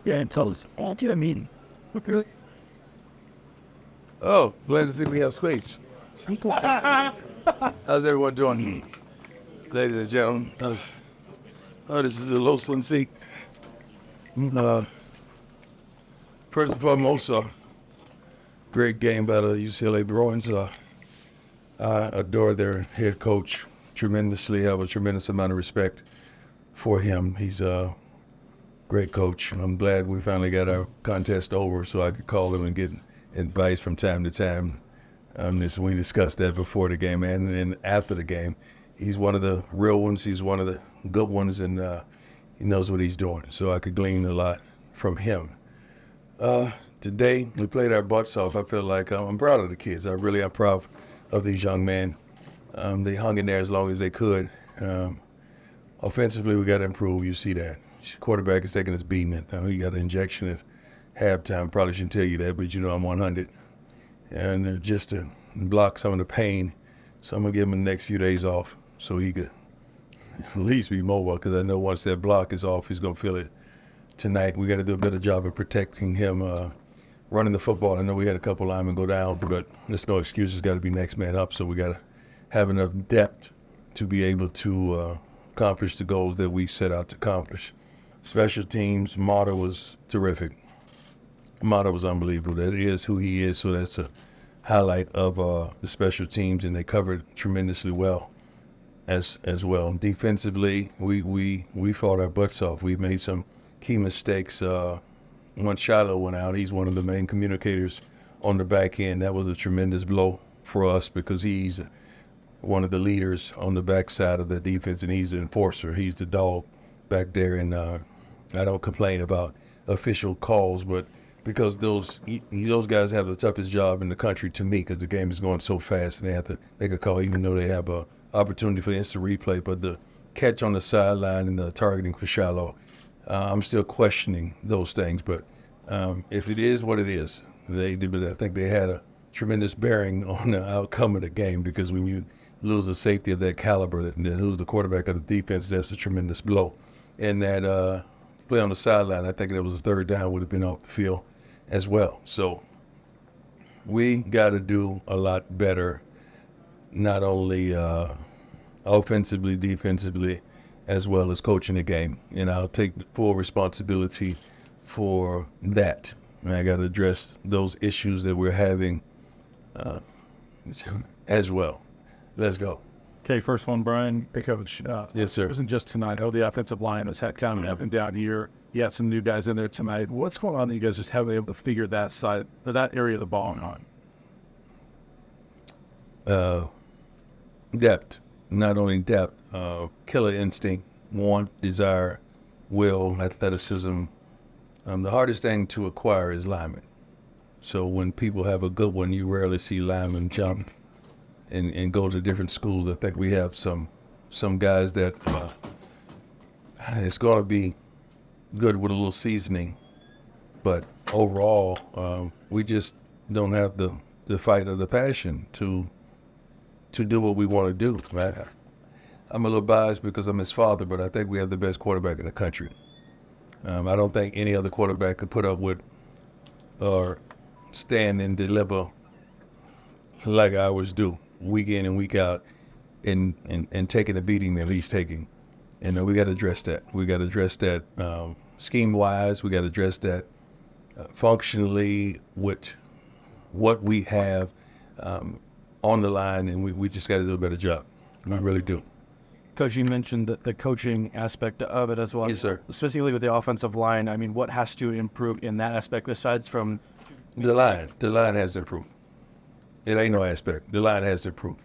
Yeah, and tell us. Oh, to a meeting. Okay. Oh, glad to see we have space. How's everyone doing? Ladies and gentlemen, this is a Lowland seat. First and foremost, great game by the UCLA Bruins. I adore their head coach tremendously. Have a tremendous amount of respect for him. He's a great coach. I'm glad we finally got our contest over so I could call him and get advice from time to time. We discussed that before the game and then after the game. He's one of the real ones. He's one of the good ones, and he knows what he's doing. So I could glean a lot from him. Today, we played our butts off. I feel like I'm proud of the kids. I really am proud of these young men. They hung in there as long as they could. Offensively, we got to improve. You see that. Quarterback is taking his beating. He got an injection at halftime. Probably shouldn't tell you that, but you know I'm 100. And just to block some of the pain, so I'm going to give him the next few days off so he could at least be mobile, because I know once that block is off, he's going to feel it tonight. We got to do a better job of protecting him, running the football. I know we had a couple linemen go down, but there's no excuses. Got to be next man up, so we got to have enough depth to be able to accomplish the goals that we set out to accomplish. Special teams, Marta was terrific. Marta was unbelievable. That is who he is, so that's a highlight of the special teams, and they covered tremendously well as well. Defensively, we fought our butts off. We made some key mistakes. Once Shiloh went out, he's one of the main communicators on the back end. That was a tremendous blow for us because he's one of the leaders on the backside of the defense, and he's the enforcer. He's the dog back there, and I don't complain about official calls, but because those guys have the toughest job in the country to me, because the game is going so fast, and they have to make a call even though they have a opportunity for instant replay. But the catch on the sideline and the targeting for Shiloh, I'm still questioning those things. But if it is what it is, I think they had a tremendous bearing on the outcome of the game, because when you lose a safety of that caliber and then lose the quarterback of the defense, that's a tremendous blow. And that play on the sideline, I think that was a third down, would have been off the field as well. So we got to do a lot better, not only offensively, defensively, as well as coaching the game. And I'll take full responsibility for that. And I got to address those issues that we're having as well. Let's go. Okay, first one, Brian. Hey, Coach. Yes, sir. It wasn't just tonight. Oh, the offensive line has had kind of an up and down here. You have some new guys in there tonight. What's going on that you guys just haven't been able to figure that side, or that area of the ball on? Depth. Not only depth, killer instinct, want, desire, will, athleticism. The hardest thing to acquire is linemen. So when people have a good one, you rarely see linemen jump and go to different schools. I think we have some guys that it's going to be good with a little seasoning, but overall, we just don't have the fight or the passion to do what we want to do. Right? I'm a little biased because I'm his father, but I think we have the best quarterback in the country. I don't think any other quarterback could put up with or stand and deliver like ours do, week in and week out, and taking the beating that he's taking. And we got to address that. We got to address that scheme-wise. We got to address that functionally with what we have on the line, and we just got to do a better job. We really do. Coach, you mentioned the coaching aspect of it as well. Yes, sir. Specifically with the offensive line, I mean, what has to improve in that aspect besides from... The line has to improve. It ain't no aspect. The line has to improve.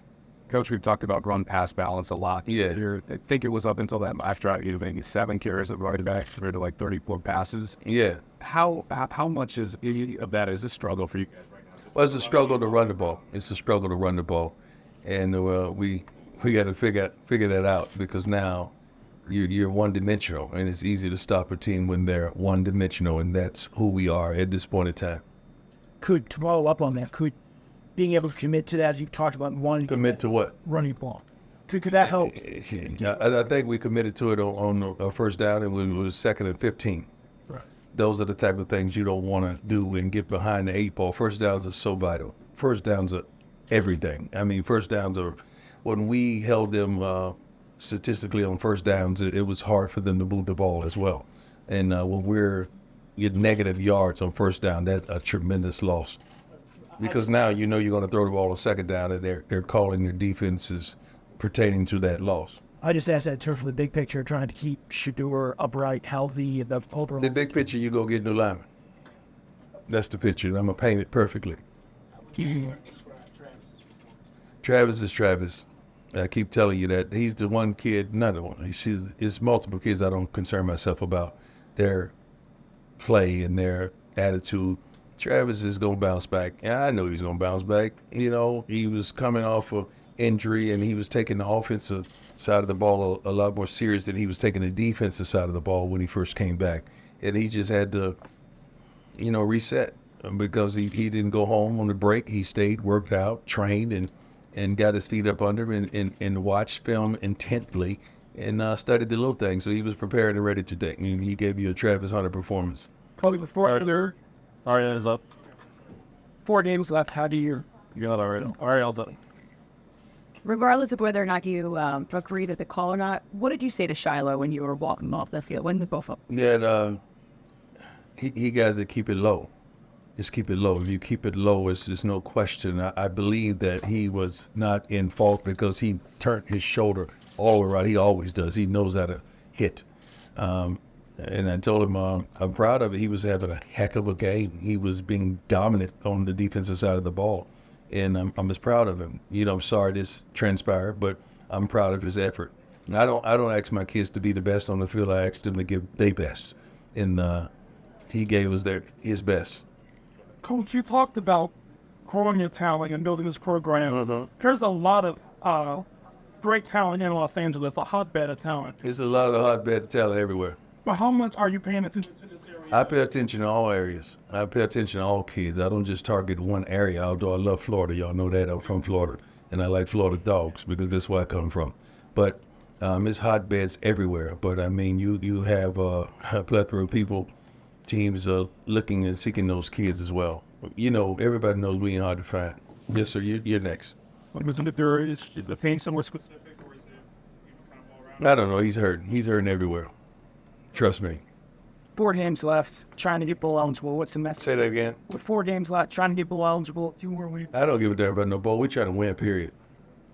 Coach, we've talked about run-pass balance a lot. Yeah. I think it was up until that last drive, you know, maybe 7 carries of running back compared to like 34 passes. Yeah. How much is any of that is a struggle for you guys right now? Well, it's a struggle to run the ball. It's a struggle to run the ball. And we got to figure that out, because now you're one-dimensional, and it's easy to stop a team when they're one-dimensional, and that's who we are at this point in time. To follow up on that, could being able to commit to that, as you've talked about, Commit to what? running ball, could that help? I think we committed to it on first down, and it was 2nd and 15. Right. those are the type of things you don't want to do and get behind the 8 ball. First downs are so vital. First downs are everything. I mean, first downs are, when we held them statistically on first downs, it was hard for them to move the ball as well. And when we're getting negative yards on first down, that's a tremendous loss. Because now you know you're going to throw the ball on second down, and they're calling their defenses pertaining to that loss. I just asked that in terms of the big picture, trying to keep Shador upright, healthy, and the overall. The big picture, you go get new linemen. That's the picture. I'm going to paint it perfectly. Travis is Travis. I keep telling you that he's the one kid, not the one. It's multiple kids I don't concern myself about their play and their attitude. Travis is going to bounce back. Yeah, I know he's going to bounce back. You know, he was coming off of injury and he was taking the offensive side of the ball a lot more serious than he was taking the defensive side of the ball when he first came back. And he just had to, you know, reset because he didn't go home on the break. He stayed, worked out, trained, and got his feet up under him and watched film intently and studied the little things. So he was prepared and ready today. I mean, he gave you a Travis Hunter performance. Probably before there. Ariana's up. 4 games left. How do you? You got Ariel's up. Regardless of whether or not you agree with the call or not, what did you say to Shiloh when you were walking off the field? When did both of them? Yeah, he guys that keep it low. Just keep it low. If you keep it low, there's no question. I believe that he was not in fault because he turned his shoulder all around. He always does. He knows how to hit. And I told him I'm proud of it. He was having a heck of a game. He was being dominant on the defensive side of the ball. And I'm just proud of him. You know, I'm sorry this transpired, but I'm proud of his effort. And I don't ask my kids to be the best on the field. I asked them to give their best. And he gave us his best. Coach, you talked about growing your talent and building this program. There's a lot of great talent in Los Angeles, a hotbed of talent. There's a lot of hotbed talent everywhere. But how much are you paying attention to this area? I pay attention to all areas. I pay attention to all kids. I don't just target one area, although I love Florida. Y'all know that. I'm from Florida, and I like Florida dogs because that's where I come from. But it's hotbeds everywhere. But, I mean, you have a plethora of people, teams looking and seeking those kids as well. You know, everybody knows we ain't hard to find. Yes, sir, you're next. Is the pain somewhere specific, or is it kind of all around? I don't know. He's hurting. He's hurting everywhere. Trust me. 4 games left. Trying to get bowl eligible. What's the message? Say that again. With 4 games left, trying to get bowl eligible. 2 more weeks. I don't give a damn about no bowl. We're trying to win, period.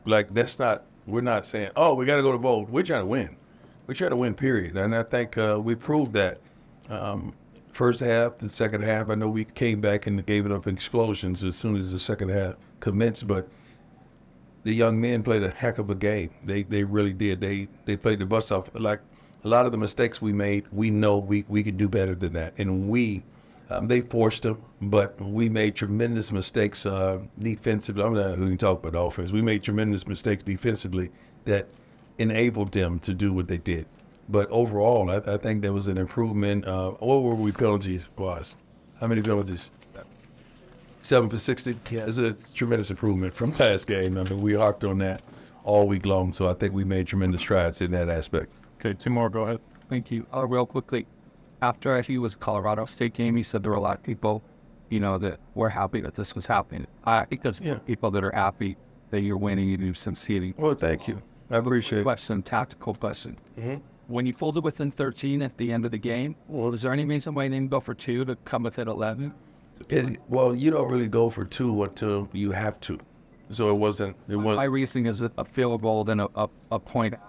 Like, we're not saying, oh, we got to go to bowl. We're trying to win. We're trying to win, period. And I think we proved that. First half, the second half, I know we came back and gave it up in explosions as soon as the second half commenced, but the young men played a heck of a game. They really did. They played the butts off. Like, a lot of the mistakes we made, we know we could do better than that. And they forced them, but we made tremendous mistakes defensively. I'm not going to talk about offense. We made tremendous mistakes defensively that enabled them to do what they did. But overall, I think there was an improvement. What were we penalties-wise? How many penalties? 7 for 60? Yeah. It's a tremendous improvement from last game. I mean, we harped on that all week long, so I think we made tremendous strides in that aspect. Okay, 2 more. Go ahead. Thank you. Real quickly, after he was a Colorado State game, he said there were a lot of people, you know, that were happy that this was happening. I think there's people that are happy that you're winning and you're succeeding. Well, thank you. I appreciate it. Tactical question. When you folded within 13 at the end of the game, is there any reason why you didn't go for 2 to come within 11? Well, you don't really go for 2 until you have to. So it wasn't. My reasoning is a field goal, then a point. 2 points.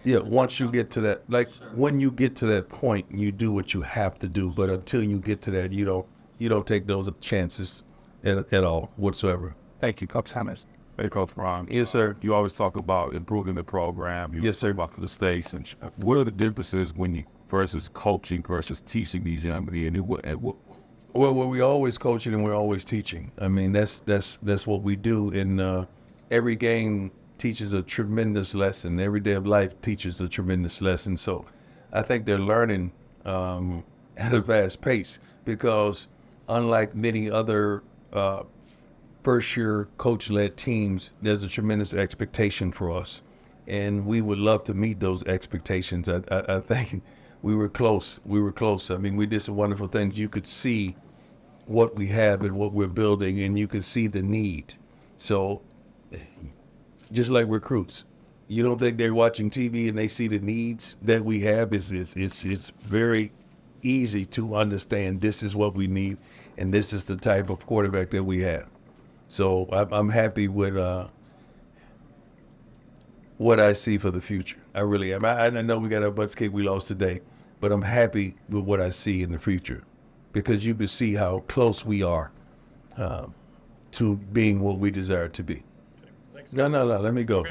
Yeah, once you get to that, like when you get to that point, you do what you have to do. But until you get to that, you don't take those chances at all whatsoever. Thank you, Coach Hammers. Hey, Coach Ron. Yes, sir. You always talk about improving the program. Yes, sir. About the mistakes. And what are the differences when you versus coaching versus teaching these young men? Well, we're always coaching and we're always teaching. I mean, that's what we do. And every game teaches a tremendous lesson. Every day of life teaches a tremendous lesson. So I think they're learning at a fast pace because unlike many other first-year coach-led teams, there's a tremendous expectation for us. And we would love to meet those expectations. I think we were close. We were close. I mean, we did some wonderful things. You could see what we have and what we're building, and you could see the need. So, just like recruits, you don't think they're watching TV and they see the needs that we have? It's very easy to understand this is what we need, and this is the type of quarterback that we have. So I'm happy with what I see for the future. I really am. I know we got our butts kicked, we lost today, but I'm happy with what I see in the future, because you can see how close we are to being what we desire to be. No, let me go.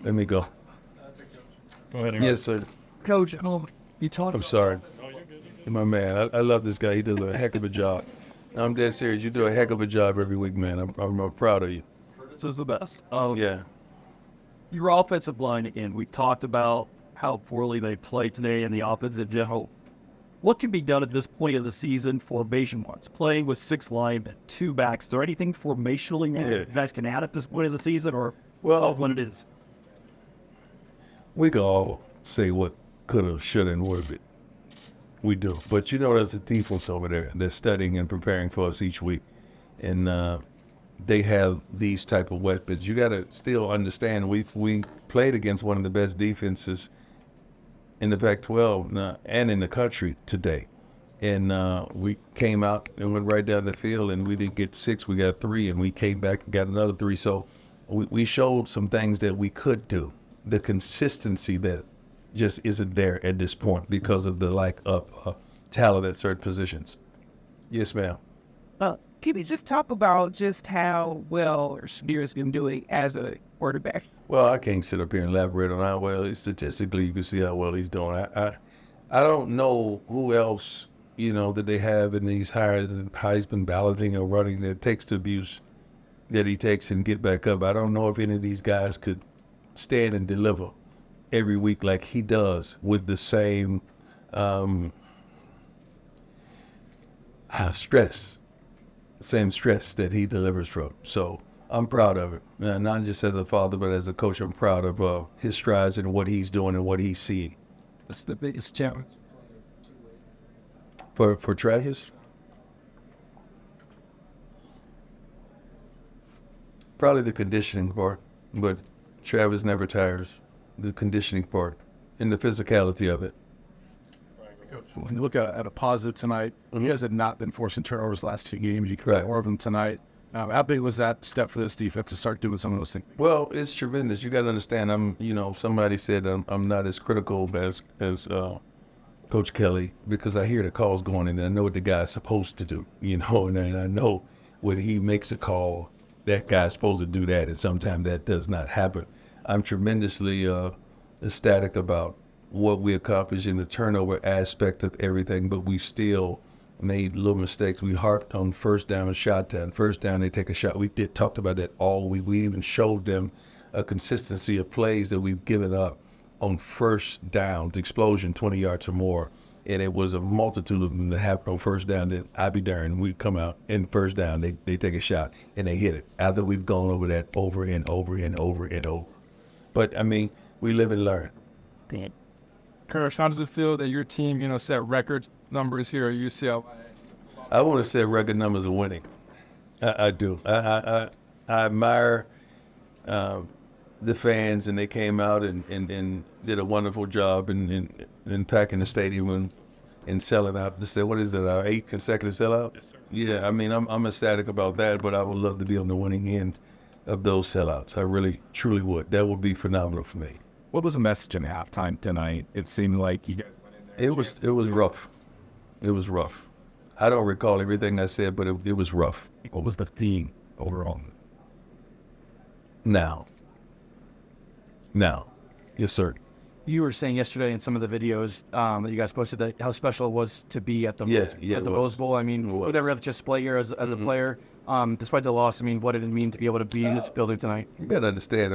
Go ahead. Yes, sir. Coach, you talked. I'm sorry. My man, I love this guy. He does a heck of a job. I'm dead serious. You do a heck of a job every week, man. I'm proud of you. This is the best. Yeah. Your offensive line, again, we talked about how poorly they played today and the offense in general. What can be done at this point of the season formation-wise? Playing with 6 linemen, 2 backs. Is there anything formationally you guys can add at this point of the season, or what it is? We can all say what could have, should have, and would have been. We do. But you know, there's a defense over there that's studying and preparing for us each week. And they have these type of weapons. You got to still understand, we played against one of the best defenses in the Pac-12 and in the country today. And we came out and went right down the field, and we didn't get 6, we got 3, and we came back and got another 3. So we showed some things that we could do. The consistency that just isn't there at this point because of the lack of talent at certain positions. Yes, ma'am. Can you just talk about just how well Shamir's been doing as a quarterback? Well, I can't sit up here and elaborate on how well. Statistically, you can see how well he's doing. I don't know who else, that they have in these Heisman balloting or running that takes the abuse that he takes and get back up. I don't know if any of these guys could stand and deliver every week like he does with the same stress that he delivers from. So I'm proud of it. Not just as a father, but as a coach, I'm proud of his strides and what he's doing and what he's seeing. What's the biggest challenge For Travis? Probably the conditioning part, but Travis never tires. The conditioning part and the physicality of it. When you look at a positive tonight, you guys had not been forcing turnovers the last 2 games. You Right. got more of them tonight. How big was that step for this defense to start doing some of those things? Well, it's tremendous. You got to understand. Somebody said I'm not as critical as Coach Kelly, because I hear the calls going in, and I know what the guy's supposed to do. And I know when he makes a call, that guy's supposed to do that, and sometimes that does not happen. I'm tremendously ecstatic about what we accomplished in the turnover aspect of everything, but we still made little mistakes. We harped on first down, shot down. First down, they take a shot. We talked about that all week. We even showed them a consistency of plays that we've given up on first downs, explosion, 20 yards or more. And it was a multitude of them that happened on first down. That I'd be darned, we'd come out and first down, they take a shot and they hit it. After we've gone over that over and over and over and over. But we live and learn. Coach, how does it feel that your team, set record numbers here at UCLA? I want to set record numbers of winning. I do. I admire the fans, and they came out and did a wonderful job in packing the stadium and selling out. What is it, our 8th consecutive sellout? Yes, sir. Yeah, I'm ecstatic about that, but I would love to be on the winning end of those sellouts. I really, truly would. That would be phenomenal for me. What was the message in halftime tonight? It seemed like you guys went in there. It was rough. It was rough. I don't recall everything I said, but it was rough. What was the theme overall? Now. Yes, sir. You were saying yesterday in some of the videos that you guys posted that how special it was to be at the it Rose was. Bowl. Whatever else, just play here as a player. Despite the loss, what did it mean to be able to be in this building tonight? You got to understand.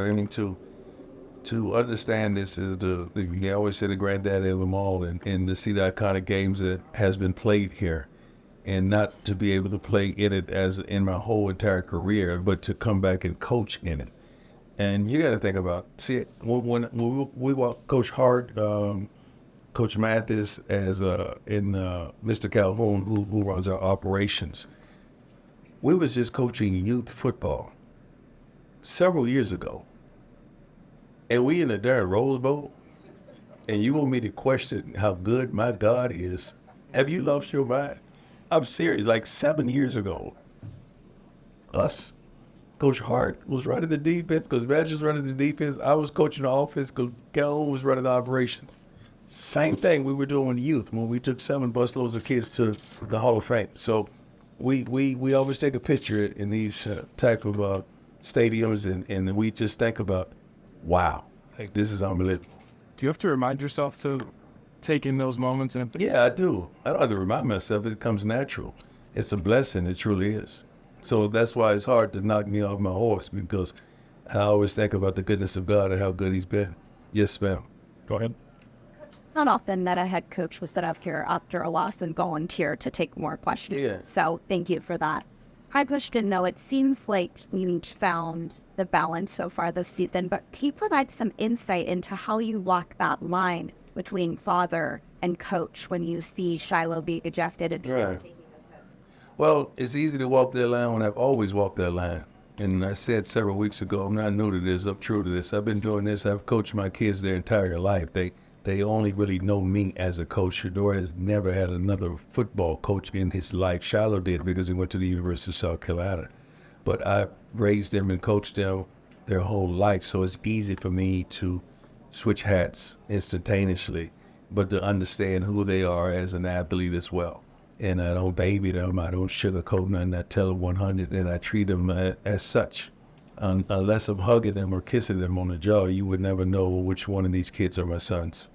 To understand this is they always say the granddaddy of them all, and to see the iconic games that has been played here, and not to be able to play in it as in my whole entire career, but to come back and coach in it. And you got to think about, when we walk Coach Hart Coach Mathis and Mr. Calhoun, who runs our operations. We was just coaching youth football several years ago. And we in the darn Rose Bowl, and you want me to question how good my God is? Have you lost your mind? I'm serious, like 7 years ago. Us, Coach Hart was running the defense, Coach Badge was running the defense, I was coaching the offense, Coach Calhoun was running the operations. Same thing we were doing with youth when we took 7 busloads of kids to the Hall of Fame. So we always take a picture in these type of stadiums, and we just think about, wow, like this is unbelievable. Do you have to remind yourself to take in those moments? And Yeah, I do. I don't have to remind myself. It comes natural. It's a blessing. It truly is. So that's why it's hard to knock me off my horse, because I always think about the goodness of God and how good he's been. Yes, ma'am. go ahead. Not often that a head coach will sit up here after a loss and volunteer to take more questions. Yeah. So thank you for that. My question, though, it seems like you found the balance so far this season, but can you provide some insight into how you walk that line between father and coach when you see Shiloh being ejected and Right. taking those hits? Well, it's easy to walk that line when I've always walked that line. And I said several weeks ago, I'm not new to this, I'm true to this. I've been doing this. I've coached my kids their entire life. They only really know me as a coach. Shador has never had another football coach in his life. Shiloh did because he went to the University of South Carolina. But I raised them and coached them their whole life. So it's easy for me to switch hats instantaneously, but to understand who they are as an athlete as well. And I don't baby them, I don't sugarcoat nothing, I tell them 100, and I treat them as such. Unless I'm hugging them or kissing them on the jaw, you would never know which one of these kids are my sons.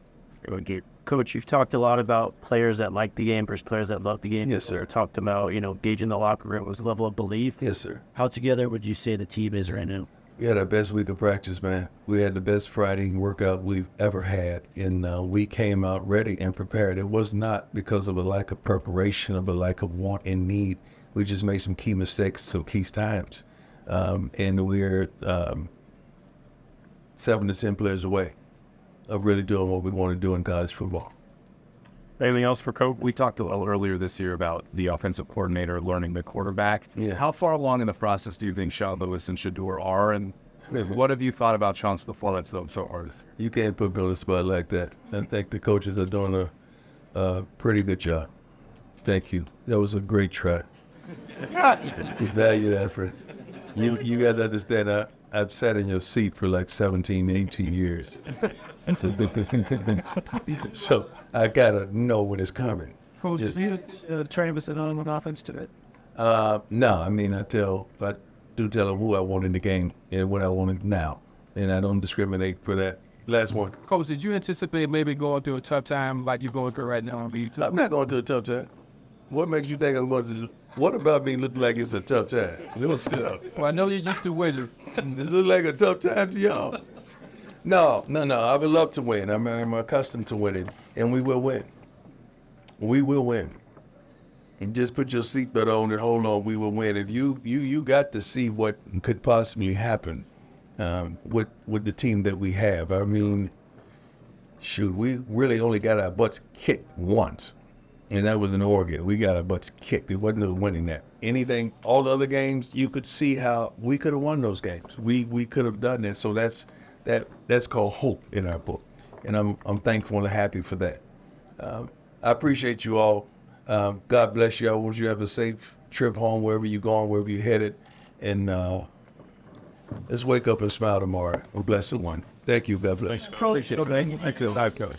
Coach, you've talked a lot about players that like the game versus players that love the game. Yes, sir. Talked about, gauging the locker room was level of belief. Yes, sir. How together would you say the team is right now? We had our best week of practice, man. We had the best Friday workout we've ever had, and we came out ready and prepared. It was not because of a lack of preparation, of a lack of want and need. We just made some key mistakes, some key times, and we're 7 to 10 players away of really doing what we want to do in college football. Anything else for Coach? We talked a little earlier this year about the offensive coordinator learning the quarterback. Yeah. How far along in the process do you think Sean Lewis and Shador are? And what have you thought about Sean's performance so far? You can't put me on the spot like that. I think the coaches are doing a pretty good job. Thank you. That was a great try. We value that, friend. You got to understand, I've sat in your seat for like 17, 18 years. So I got to know when it's coming. Coach, Yes. you train us on offense to it. No, I mean, I do tell them who I want in the game and what I want now. And I don't discriminate for that. Last one. Coach, did you anticipate maybe going through a tough time like you're going through right now? I'm not going through a tough time. What makes you think I'm going to? What about me look like it's a tough time? Don't sit up. Well, I know you're used to winning. Does it look like a tough time to y'all? No. I would love to win. I'm accustomed to winning, and we will win. We will win. And just put your seatbelt on and hold on. We will win. If you got to see what could possibly happen with the team that we have. I mean, shoot, we really only got our butts kicked once. And that was in Oregon. We got our butts kicked. It wasn't no winning that. Anything, all the other games, you could see how we could have won those games. We could have done that. So that's called hope in our book. And I'm thankful and happy for that. I appreciate you all. God bless you. I want you to have a safe trip home wherever you're going, wherever you're headed. And let's wake up and smile tomorrow. A blessed one. Thank you. God bless. Thank you. Thank you.